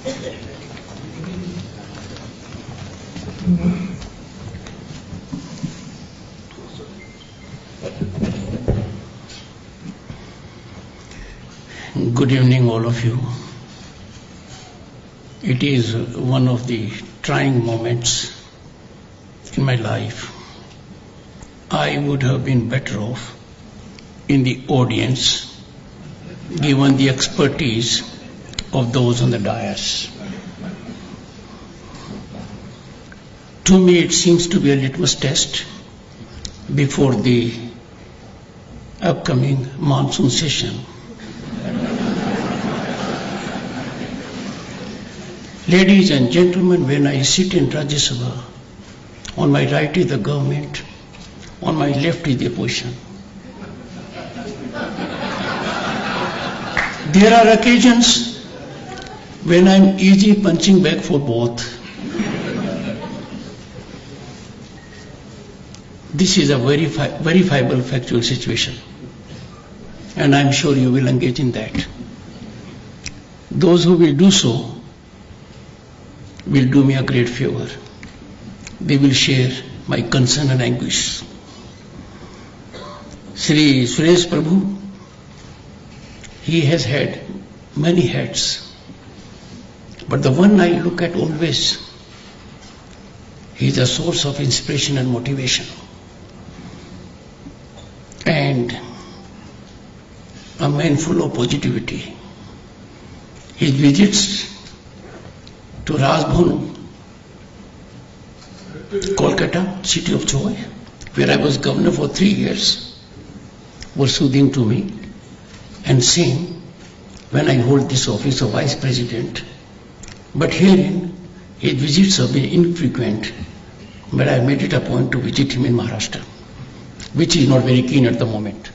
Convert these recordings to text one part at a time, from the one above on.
Good evening, all of you. It is one of the trying moments in my life. I would have been better off in the audience, given the expertise of those on the dais. To me, it seems to be a litmus test before the upcoming monsoon session. Ladies and gentlemen, when I sit in Rajya Sabha, on my right is the government, on my left is the opposition. There are occasions when I'm easy punching back for both. This is a verifiable factual situation, and I'm sure you will engage in that. Those who will do so will do me a great favor. They will share my concern and anguish. Sri Suresh Prabhu, he has had many hats, but the one I look at always, he is a source of inspiration and motivation, and a man full of positivity. His visits to Rajbhavan, Kolkata, city of joy, where I was governor for 3 years, were soothing to me, and same when I hold this office of Vice President. But herein, his visits have been infrequent, but I made it a point to visit him in Maharashtra, which is not very keen at the moment.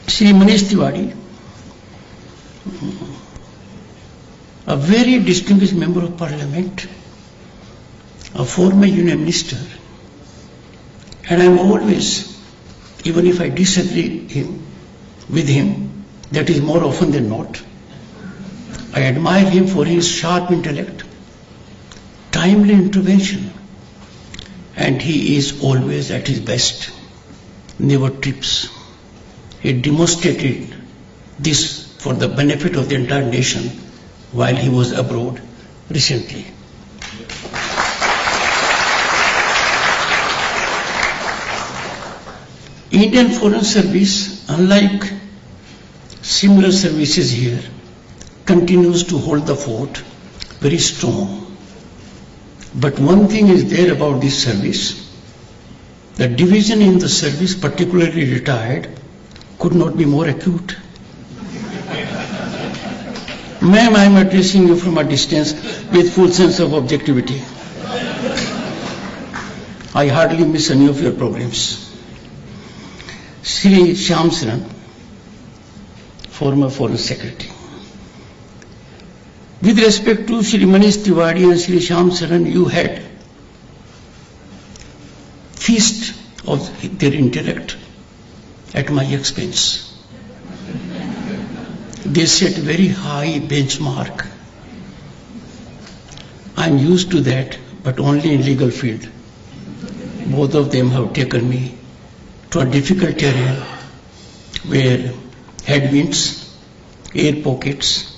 Shri Manish Tiwari, a very distinguished member of Parliament, a former Union Minister, and I am always, even if I disagree with him, that is more often than not, I admire him for his sharp intellect, timely intervention, and he is always at his best, never trips. He demonstrated this for the benefit of the entire nation while he was abroad recently. Indian Foreign Service, unlike similar services here, continues to hold the fort very strong. But one thing is there about this service, the division in the service, particularly retired, could not be more acute. Ma'am, I am addressing you from a distance with full sense of objectivity. I hardly miss any of your programs. Shri Shyam Saran, former Foreign Secretary. With respect to Shri Manish Tiwari and Shri Shyam Saran, you had feast of their intellect at my expense. They set very high benchmark. I am used to that, but only in legal field. Both of them have taken me to a difficult terrain where headwinds, air pockets,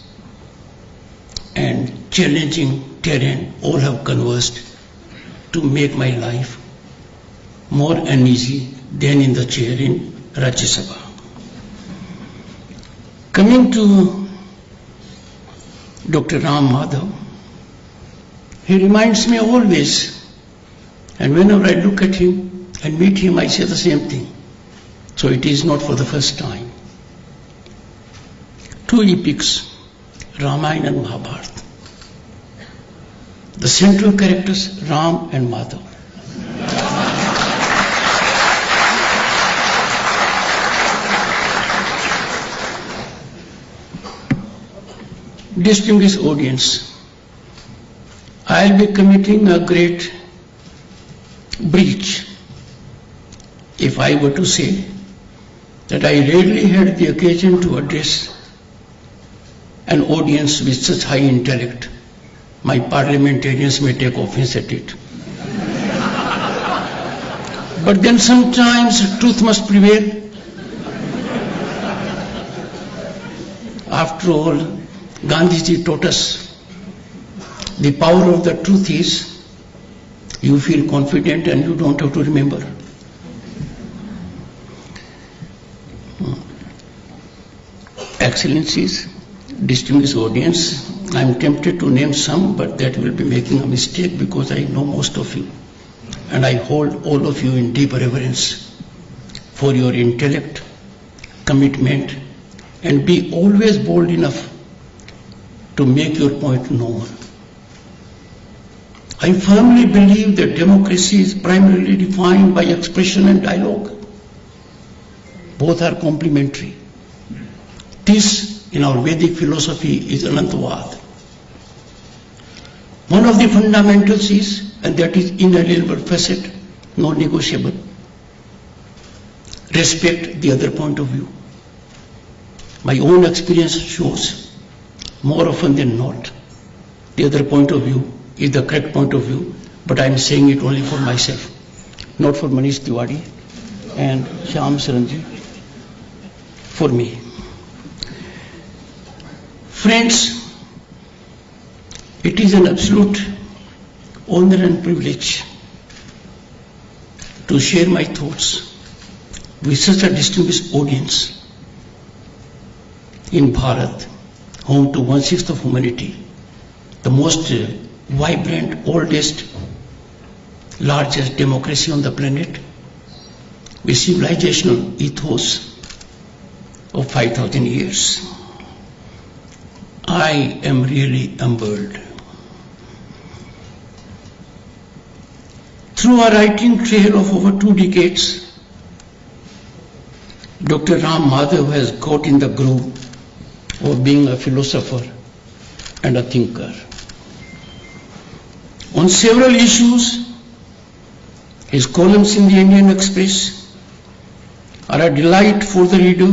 and challenging terrain all have converged to make my life more uneasy than in the chair in Rajya Sabha. Coming to Dr. Ram Madhav, he reminds me always, and whenever I look at him and meet him, I say the same thing. So it is not for the first time. Two epics, Ramayana and Mahabharata. The central characters, Ram and Madhav. Distinguished audience, I'll be committing a great breach if I were to say that I rarely had the occasion to address an audience with such high intellect. My parliamentarians may take offense at it. But then sometimes truth must prevail. After all, Gandhiji taught us the power of the truth is you feel confident and you don't have to remember. Excellencies, distinguished audience, I am tempted to name some, but that will be making a mistake because I know most of you. And I hold all of you in deep reverence for your intellect, commitment, and be always bold enough to make your point known. I firmly believe that democracy is primarily defined by expression and dialogue. Both are complementary. This, in our Vedic philosophy, is Anantavad. One of the fundamentals is, and that is inalienable facet, non-negotiable. Respect the other point of view. My own experience shows, more often than not, the other point of view is the correct point of view, but I am saying it only for myself, not for Manish Tiwari and Shyam Saran ji, for me. Friends, it is an absolute honor and privilege to share my thoughts with such a distinguished audience in Bharat, home to 1/6 of humanity, the most vibrant, oldest, largest democracy on the planet, with civilizational ethos of 5,000 years. I am really humbled. Through a writing trail of over 2 decades, Dr. Ram Madhav has got in the groove of being a philosopher and a thinker. On several issues, his columns in the Indian Express are a delight for the reader,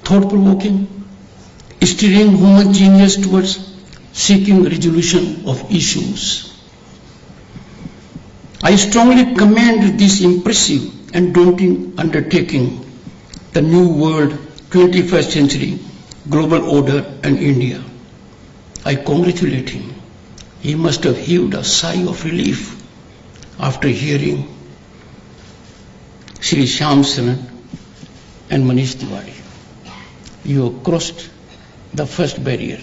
thought-provoking, steering human genius towards seeking resolution of issues. I strongly commend this impressive and daunting undertaking, the New World, 21st Century, Global Order and India. I congratulate him. He must have heaved a sigh of relief after hearing Shri Shyam Saran and Manish Tiwari. You have crossed the first barrier.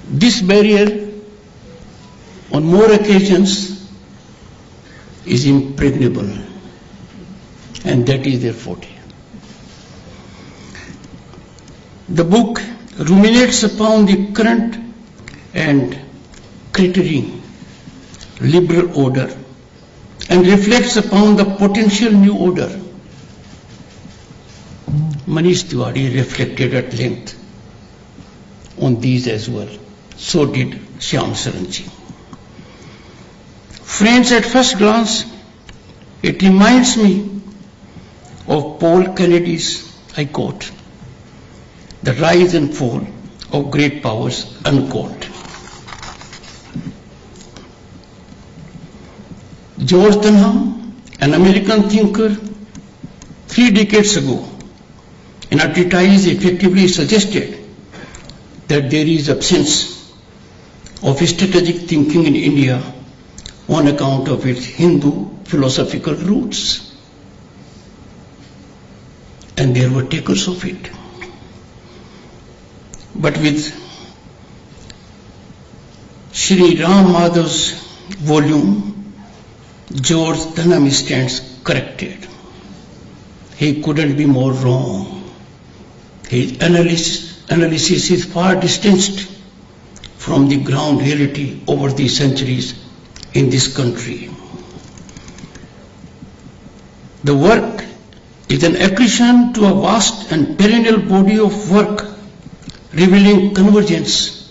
This barrier, on more occasions, is impregnable, and that is their forte. The book ruminates upon the current and crittering liberal order and reflects upon the potential new order. Manish Tiwari reflected at length on these as well. So did Shyam Saran ji. Friends, at first glance, it reminds me of Paul Kennedy's, I quote, "The rise and fall of great powers," unquote. George Dunham, an American thinker, 3 decades ago, in a treatise effectively suggested that there is absence of strategic thinking in India on account of its Hindu philosophical roots. And there were takers of it. But with Shri Ram Madhav's volume, George Dunham stands corrected. He couldn't be more wrong. His analysis is far distanced from the ground reality over the centuries in this country. The work is an accretion to a vast and perennial body of work revealing convergence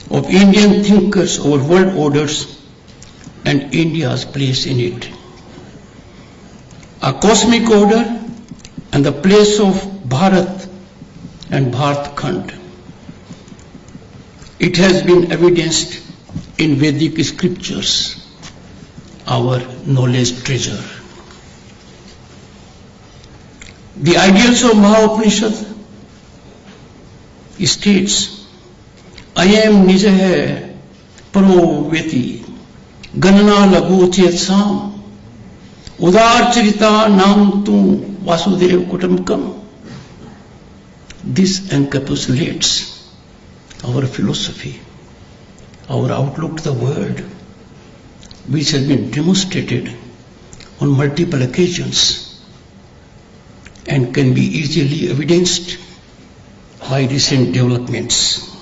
of Indian thinkers over world orders and India's place in it. A cosmic order and the place of Bharat and Bharat Khand. It has been evidenced in Vedic scriptures, our knowledge treasure. The ideals of Maha-Upanishad states, I am Nijah Paro Veti, Ganana Lagu Chetsam, Udar Charita Nam Tu Vasudev Kutamkam. This encapsulates our philosophy, our outlook to the world, which has been demonstrated on multiple occasions and can be easily evidenced by recent developments.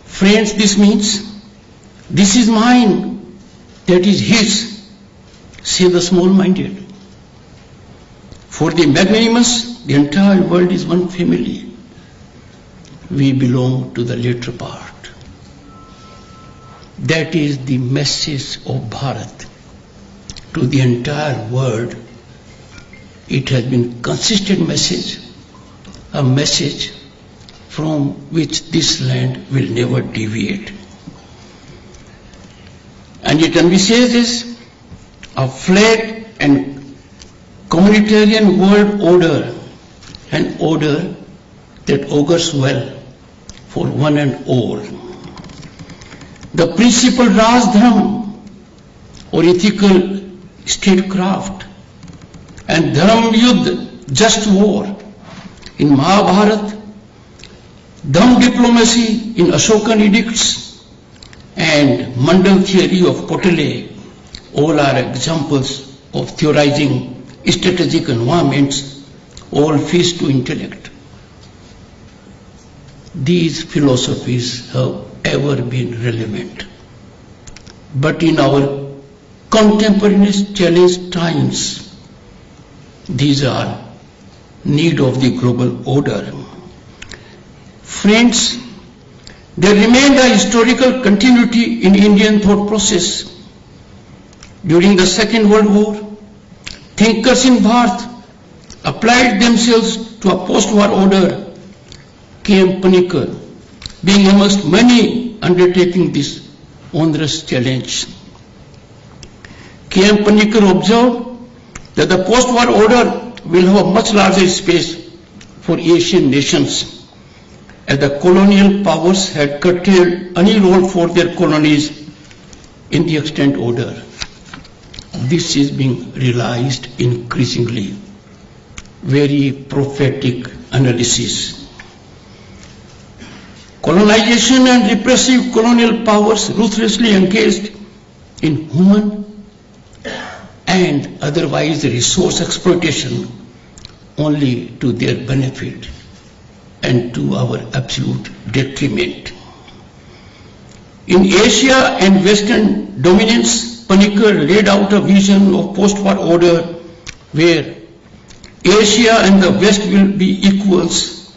Friends, this means, this is mine, that is his, say the small-minded. For the magnanimous, the entire world is one family. We belong to the latter part. That is the message of Bharat to the entire world. It has been consistent message, a message from which this land will never deviate. And it envisages a flat and communitarian world order, an order that augurs well for one and all. The principal Rajdharma, or ethical statecraft, and Dharam Yudh, just war, in Mahabharata, Dham diplomacy in Ashokan edicts, and Mandal theory of Kotale, all are examples of theorizing strategic environments, all feast to intellect. These philosophies have ever been relevant. But in our contemporaneous challenged times, these are need of the global order. Friends, there remained a historical continuity in Indian thought process. During the Second World War, thinkers in Bharat applied themselves to a post-war order. K.M. Panikkar, being amongst many undertaking this onerous challenge. K.M. Panikkar observed that the post-war order will have a much larger space for Asian nations, as the colonial powers had curtailed any role for their colonies in the extant order. This is being realized increasingly. Very prophetic analysis. Colonization and repressive colonial powers ruthlessly engaged in human and otherwise resource exploitation only to their benefit and to our absolute detriment. In Asia and Western dominance, Panikkar laid out a vision of post-war order where Asia and the West will be equals.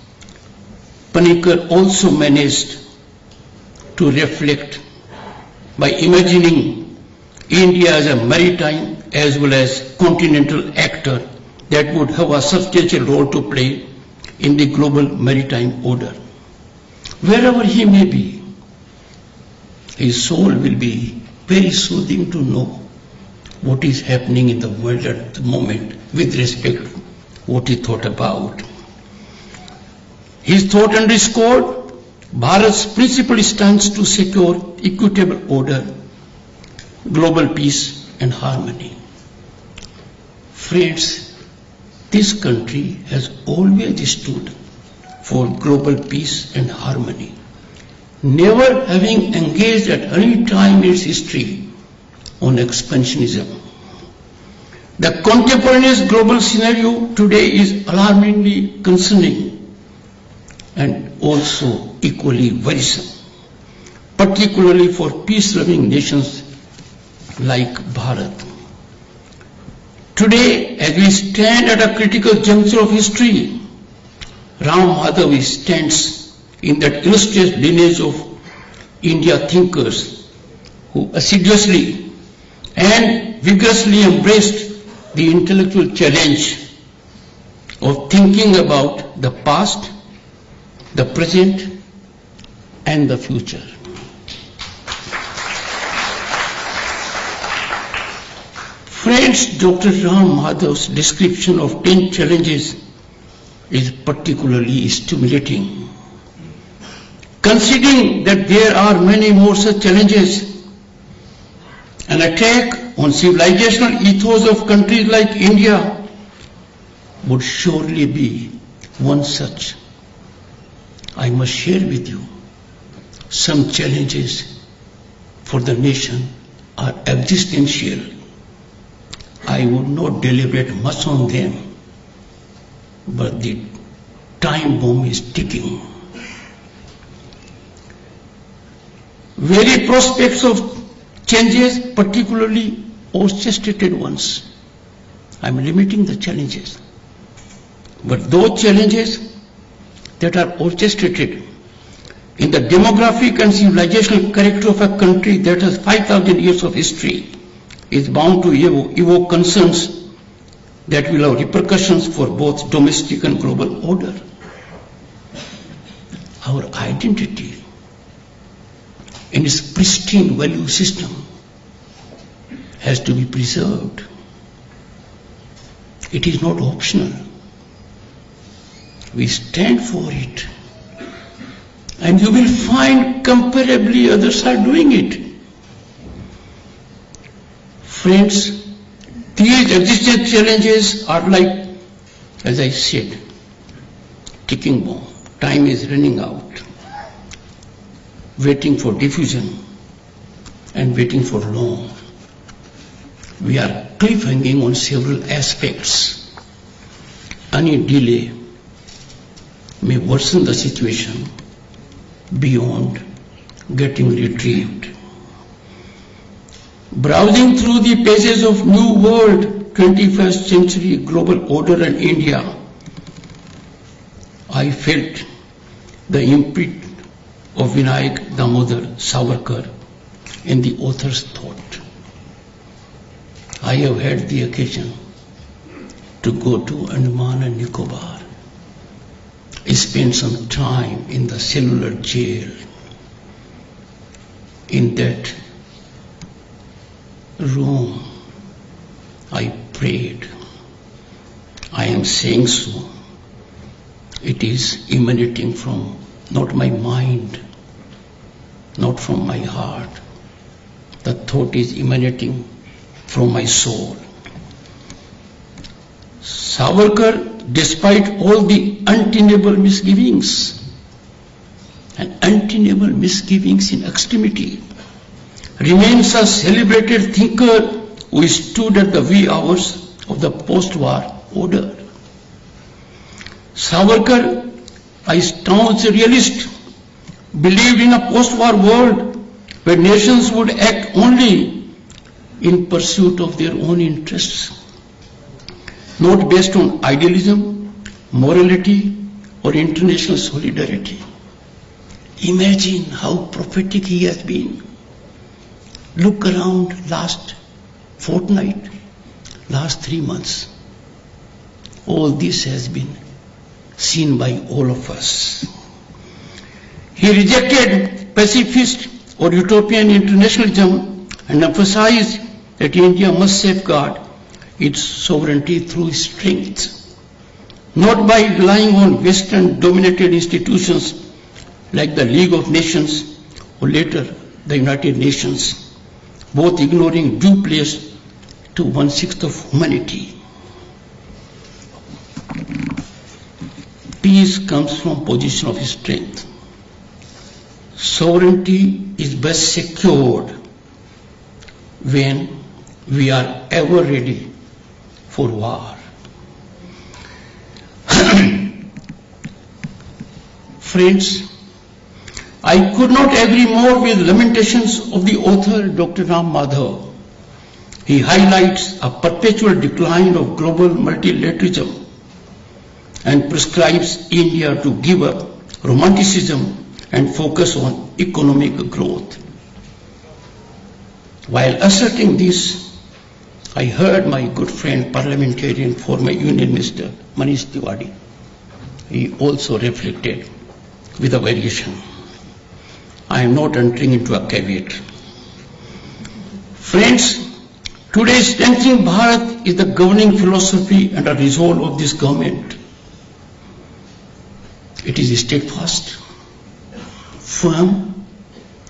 Panikkar also managed to reflect by imagining India as a maritime as well as continental actor that would have a substantial role to play in the global maritime order. Wherever he may be, his soul will be very soothing to know what is happening in the world at the moment with respect to what he thought about. His thought underscored Bharat's principal stance to secure equitable order, global peace and harmony. Friends, this country has always stood for global peace and harmony, never having engaged at any time in its history on expansionism. The contemporaneous global scenario today is alarmingly concerning and also equally worrisome, particularly for peace-loving nations like Bharat. Today, as we stand at a critical juncture of history, Ram Madhav stands in that illustrious lineage of India thinkers who assiduously and vigorously embraced the intellectual challenge of thinking about the past, the present, and the future. Friends, Dr. Ram Madhav's description of 10 challenges is particularly stimulating. Considering that there are many more such challenges, an attack on civilizational ethos of countries like India would surely be one such. I must share with you some challenges for the nation are existential. I would not deliberate much on them, but the time bomb is ticking. Very prospects of changes, particularly orchestrated ones. I am limiting the challenges. But those challenges that are orchestrated in the demographic and civilizational character of a country that has 5,000 years of history is bound to evoke concerns that will have repercussions for both domestic and global order. Our identity in its pristine value system has to be preserved. It is not optional. We stand for it. And you will find comparably others are doing it. Friends, these existential challenges are like, as I said, ticking bomb. Time is running out, waiting for diffusion and waiting for long. We are cliffhanging on several aspects. Any delay may worsen the situation beyond getting retrieved. Browsing through the pages of New World, 21st Century Global Order and India, I felt the imprint of Vinayak Damodar Savarkar in the author's thought. I have had the occasion to go to Andaman and Nicobar. I spent some time in the cellular jail. In that room, I prayed. I am saying so. It is emanating from not my mind, not from my heart. The thought is emanating from my soul. Savarkar, despite all the untenable misgivings, and untenable misgivings in extremity, remains a celebrated thinker who stood at the wee hours of the post-war order. Savarkar, a staunch realist, believed in a post-war world where nations would act only in pursuit of their own interests, not based on idealism, morality, or international solidarity. Imagine how prophetic he has been. Look around last fortnight, last 3 months. All this has been seen by all of us. He rejected pacifist or utopian internationalism and emphasized that India must safeguard its sovereignty through strength, not by relying on Western-dominated institutions like the League of Nations or later the United Nations, both ignoring due place to 1/6 of humanity. Peace comes from position of strength. Sovereignty is best secured when we are ever ready for war. Friends, I could not agree more with lamentations of the author Dr. Ram Madhav. He highlights a perpetual decline of global multilateralism and prescribes India to give up romanticism and focus on economic growth. While asserting this, I heard my good friend, parliamentarian, former Union Minister Manish Tiwari. He also reflected with a variation. I am not entering into a caveat. Friends, today strengthening Bharat is the governing philosophy and a resolve of this government. It is steadfast, firm,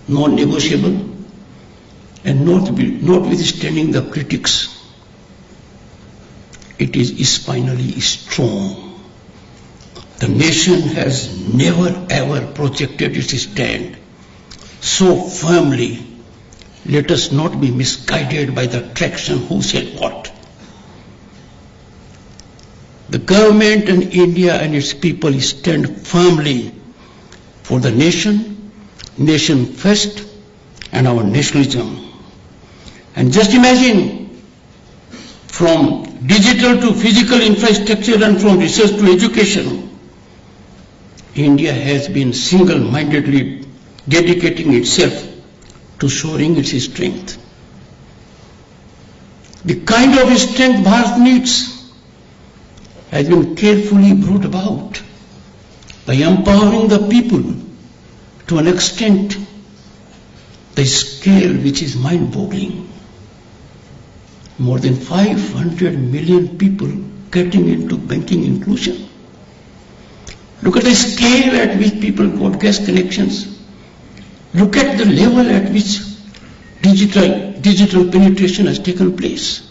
non-negotiable, and notwithstanding the critics, it is spinally strong. The nation has never ever projected its stand so firmly. Let us not be misguided by the traction who said what. The government and India and its people stand firmly for the nation first, and our nationalism. And just imagine, from digital to physical infrastructure and from research to education, India has been single-mindedly dedicating itself to showing its strength. The kind of strength Bharat needs has been carefully brought about by empowering the people to an extent, the scale which is mind-boggling. More than 500 million people getting into banking inclusion. Look at the scale at which people got gas connections. Look at the level at which digital penetration has taken place.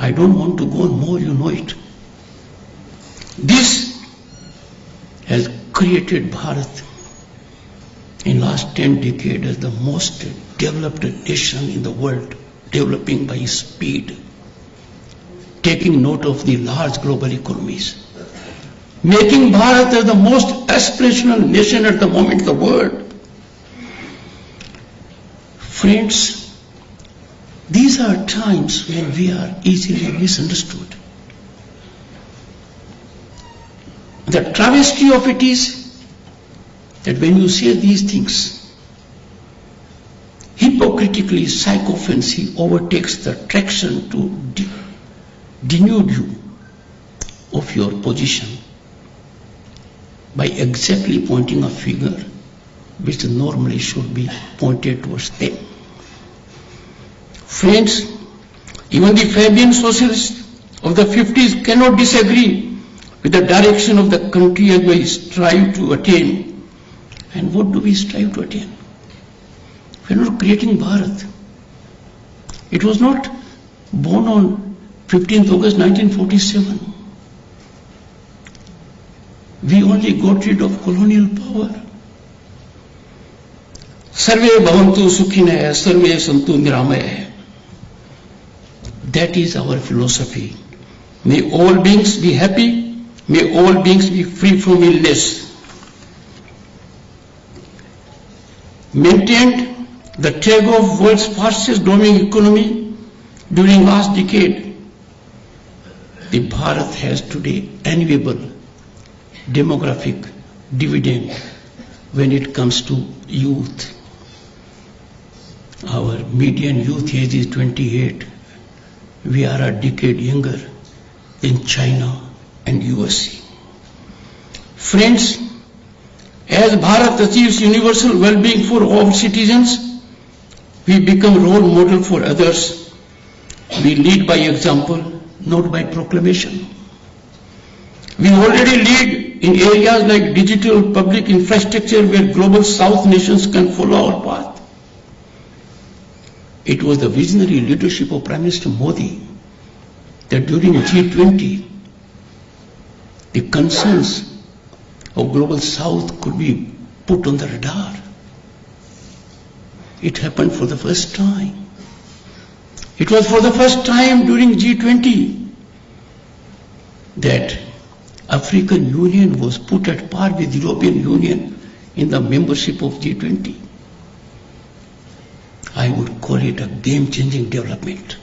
I don't want to go on more, you know it. This has created Bharat in last 10 decades as the most developed nation in the world, developing by speed, taking note of the large global economies, making Bharat as the most aspirational nation at the moment in the world. Friends, these are times when we are easily misunderstood. The travesty of it is that when you say these things, hypocritically, psychophancy overtakes the traction to denude you of your position by exactly pointing a finger which normally should be pointed towards them. Friends, even the Fabian socialists of the 50s cannot disagree with the direction of the country as we strive to attain. And what do we strive to attain? We are not creating Bharat. It was not born on 15th August 1947. We only got rid of colonial power. Sarve bhavantu sukhinaya, sarve santu niramaya. That is our philosophy. May all beings be happy. May all beings be free from illness. Maintained the tag of world's fastest growing economy during last decade. The Bharat has today enviable demographic dividend when it comes to youth. Our median youth age is 28. We are a decade younger than China and USA. Friends, as Bharat achieves universal well-being for all citizens, we become role model for others. We lead by example, not by proclamation. We already lead in areas like digital public infrastructure where global South nations can follow our path. It was the visionary leadership of Prime Minister Modi that during G20, the concerns of global South could be put on the radar. It happened for the first time. It was for the first time during G20 that African Union was put at par with European Union in the membership of G20. I would call it a game-changing development.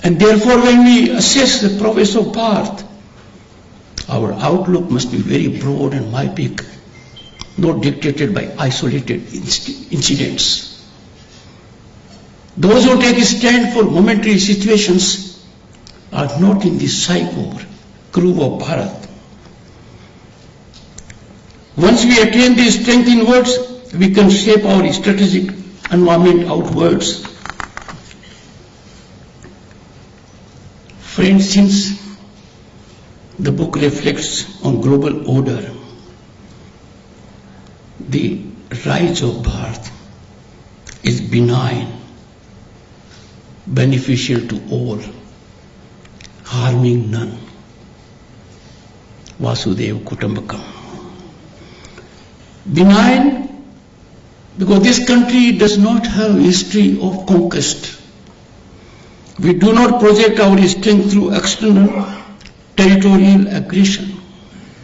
And therefore, when we assess the progress of Bharat, our outlook must be very broad and myopic, not dictated by isolated incidents. Those who take a stand for momentary situations are not in the cyber crew of Bharat. Once we attain the strength inwards, we can shape our strategic environment outwards. Friends, since the book reflects on global order, the rise of Bharat is benign, beneficial to all, harming none. Vasudhaiva Kutumbakam. Benign because this country does not have a history of conquest. We do not project our strength through external territorial aggression.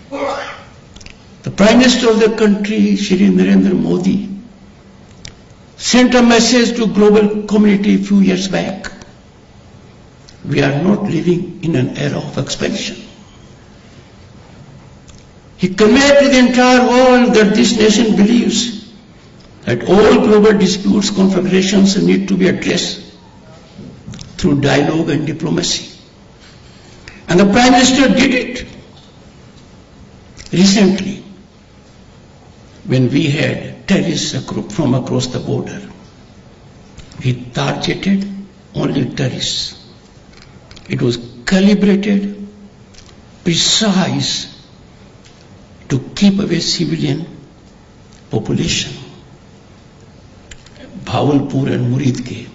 The Prime Minister of the country, Shri Narendra Modi, sent a message to global community a few years back. We are not living in an era of expansion. He conveyed to the entire world that this nation believes that all global disputes, conflagrations need to be addressed through dialogue and diplomacy. And the Prime Minister did it recently when we had terrorists from across the border. He targeted only terrorists. It was calibrated, precise, to keep away civilian population. Bhawanpur and Muridke,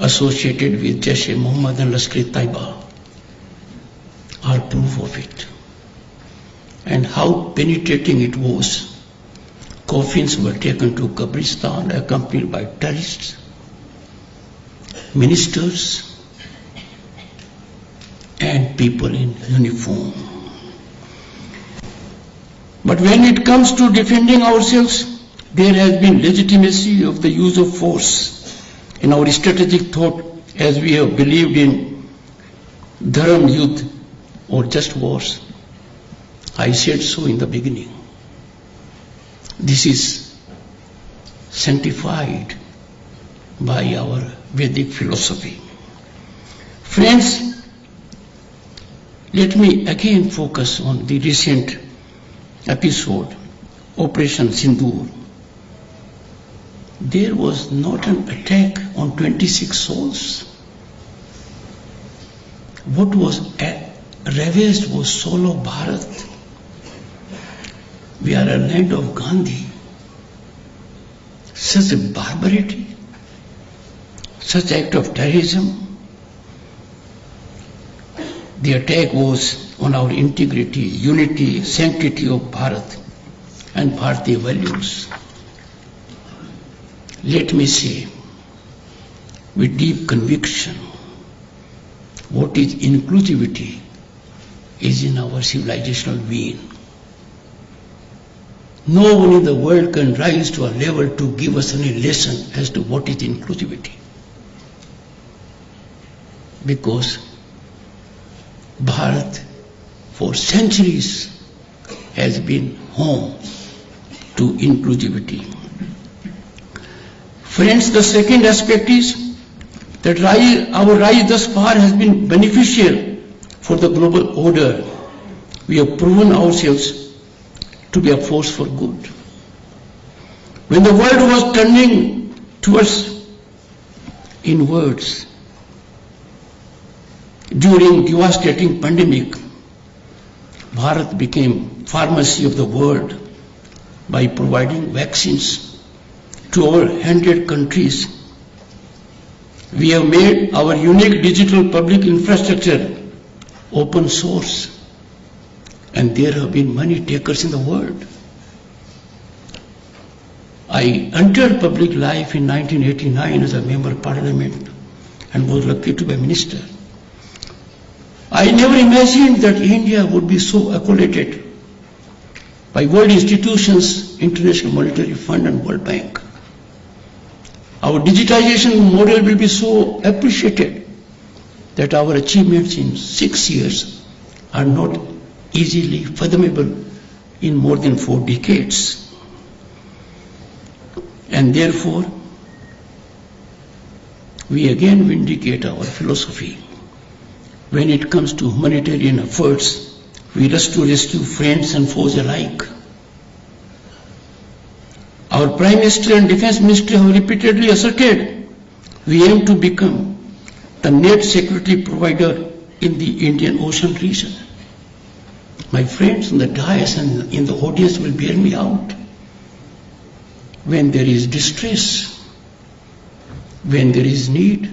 associated with Jaish-e-Mohammed and Lashkar-e-Taiba, are proof of it. And how penetrating it was. Coffins were taken to Kabristan accompanied by terrorists, ministers, and people in uniform. But when it comes to defending ourselves, there has been legitimacy of the use of force in our strategic thought, as we have believed in Dharam Yudh or just wars. I said so in the beginning. This is sanctified by our Vedic philosophy. Friends, let me again focus on the recent episode, Operation Sindoor. There was not an attack on 26 souls. What was ravaged was soul of Bharat. We are a land of Gandhi. Such a barbarity, such act of terrorism. The attack was on our integrity, unity, sanctity of Bharat and Bharatiya values. Let me say with deep conviction, what is inclusivity is in our civilizational vein. No one in the world can rise to a level to give us any lesson as to what is inclusivity. Because Bharat for centuries has been home to inclusivity. Friends, the second aspect is that our rise thus far has been beneficial for the global order. We have proven ourselves to be a force for good. When the world was turning towards inwards during devastating pandemic, Bharat became pharmacy of the world by providing vaccines to over 100 countries. We have made our unique digital public infrastructure open source, and there have been money takers in the world. I entered public life in 1989 as a member of parliament and was lucky to be a minister. I never imagined that India would be so accoladed by world institutions, International Monetary Fund and World Bank. Our digitization model will be so appreciated that our achievements in 6 years are not easily fathomable in more than 4 decades. And therefore, we again vindicate our philosophy. When it comes to humanitarian efforts, we rush to rescue friends and foes alike. Our Prime Minister and Defence Ministry have repeatedly asserted we aim to become the net security provider in the Indian Ocean region. My friends in the dais and in the audience will bear me out. When there is distress, when there is need,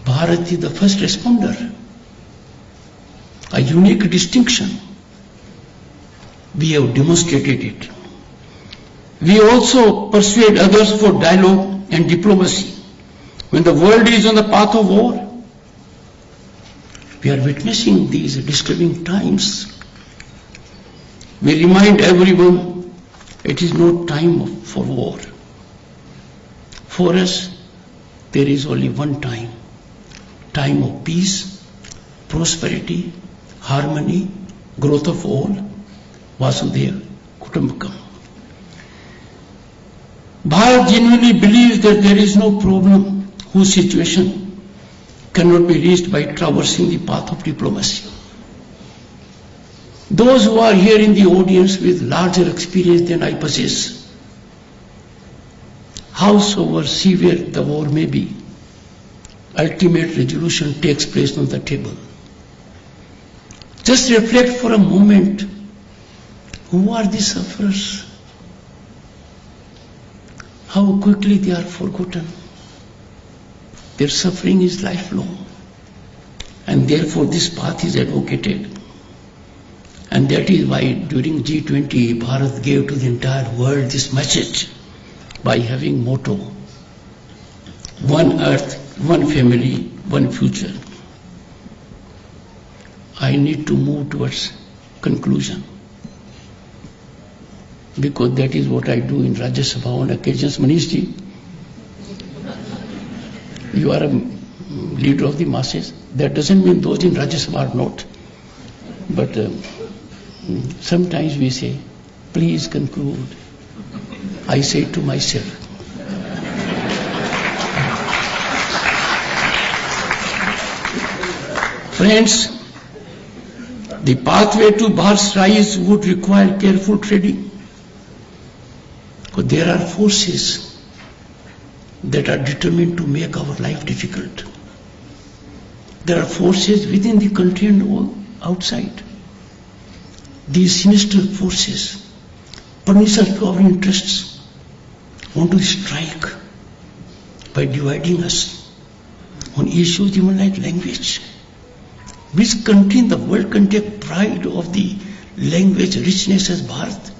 Bharat is the first responder. A unique distinction. We have demonstrated it. We also persuade others for dialogue and diplomacy. When the world is on the path of war, we are witnessing these disturbing times. We remind everyone it is no time for war. For us, there is only one time. Time of peace, prosperity, harmony, growth of all. Vasudhaiva Kutumbakam. Bharat genuinely believes that there is no problem whose situation cannot be reached by traversing the path of diplomacy. Those who are here in the audience with larger experience than I possess, howsoever severe the war may be, ultimate resolution takes place on the table. Just reflect for a moment, who are the sufferers? How quickly they are forgotten. Their suffering is lifelong, and therefore this path is advocated. And that is why during G20, Bharat gave to the entire world this message by having motto, one earth, one family, one future. I need to move towards conclusion, because that is what I do in Rajya Sabha on occasions. Manish ji, you are a leader of the masses. That doesn't mean those in Rajya Sabha are not. But sometimes we say, please conclude. I say to myself. Friends, the pathway to Bharat's rise would require careful treading. Because there are forces that are determined to make our life difficult. There are forces within the country and all outside. These sinister forces, pernicious to our interests, want to strike by dividing us on issues even like language. Which country in the world can take pride of the language richness as Bharat?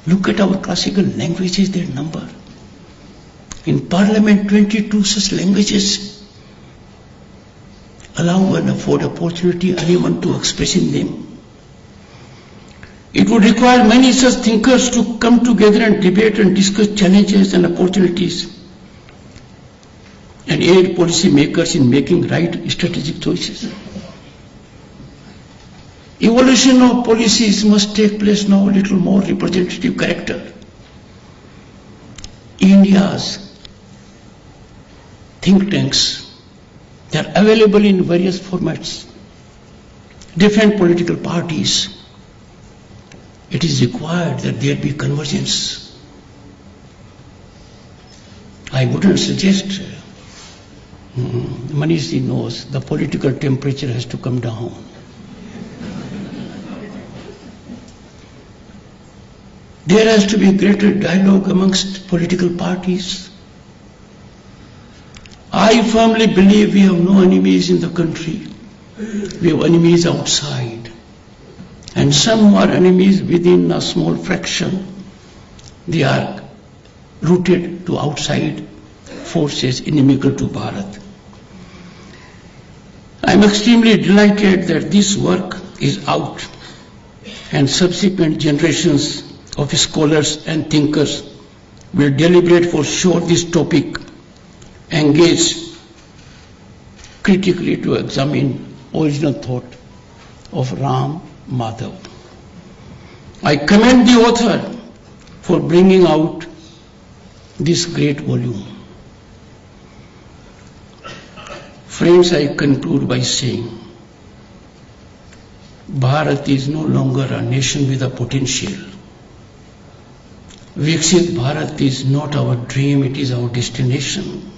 Look at our classical languages, their number. In Parliament, 22 such languages allow and afford opportunity anyone to express in them. It would require many such thinkers to come together and debate and discuss challenges and opportunities and aid policy makers in making right strategic choices. Evolution of policies must take place now, a little more representative character. India's think tanks, they are available in various formats, different political parties. It is required that there be convergence. I wouldn't suggest, Manish ji knows, the political temperature has to come down. There has to be greater dialogue amongst political parties. I firmly believe we have no enemies in the country. We have enemies outside. And some who are enemies within a small fraction, they are rooted to outside forces inimical to Bharat. I am extremely delighted that this work is out and subsequent generations of scholars and thinkers will deliberate for sure this topic, engage critically to examine original thought of Ram Madhav. I commend the author for bringing out this great volume. Friends, I conclude by saying Bharat is no longer a nation with a potential. Viksit Bharat is not our dream, it is our destination.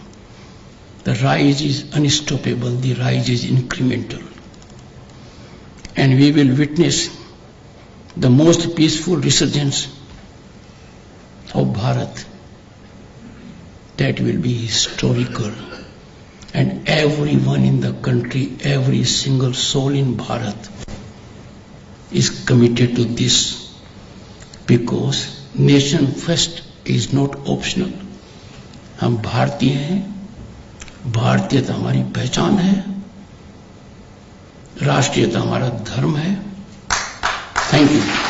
The rise is unstoppable, the rise is incremental. And we will witness the most peaceful resurgence of Bharat that will be historical. And everyone in the country, every single soul in Bharat is committed to this, because nation first is not optional. हम भारतीय हैं, भारतीयता हमारी पहचान है, राष्ट्रीयता हमारा धर्म है. Thank you.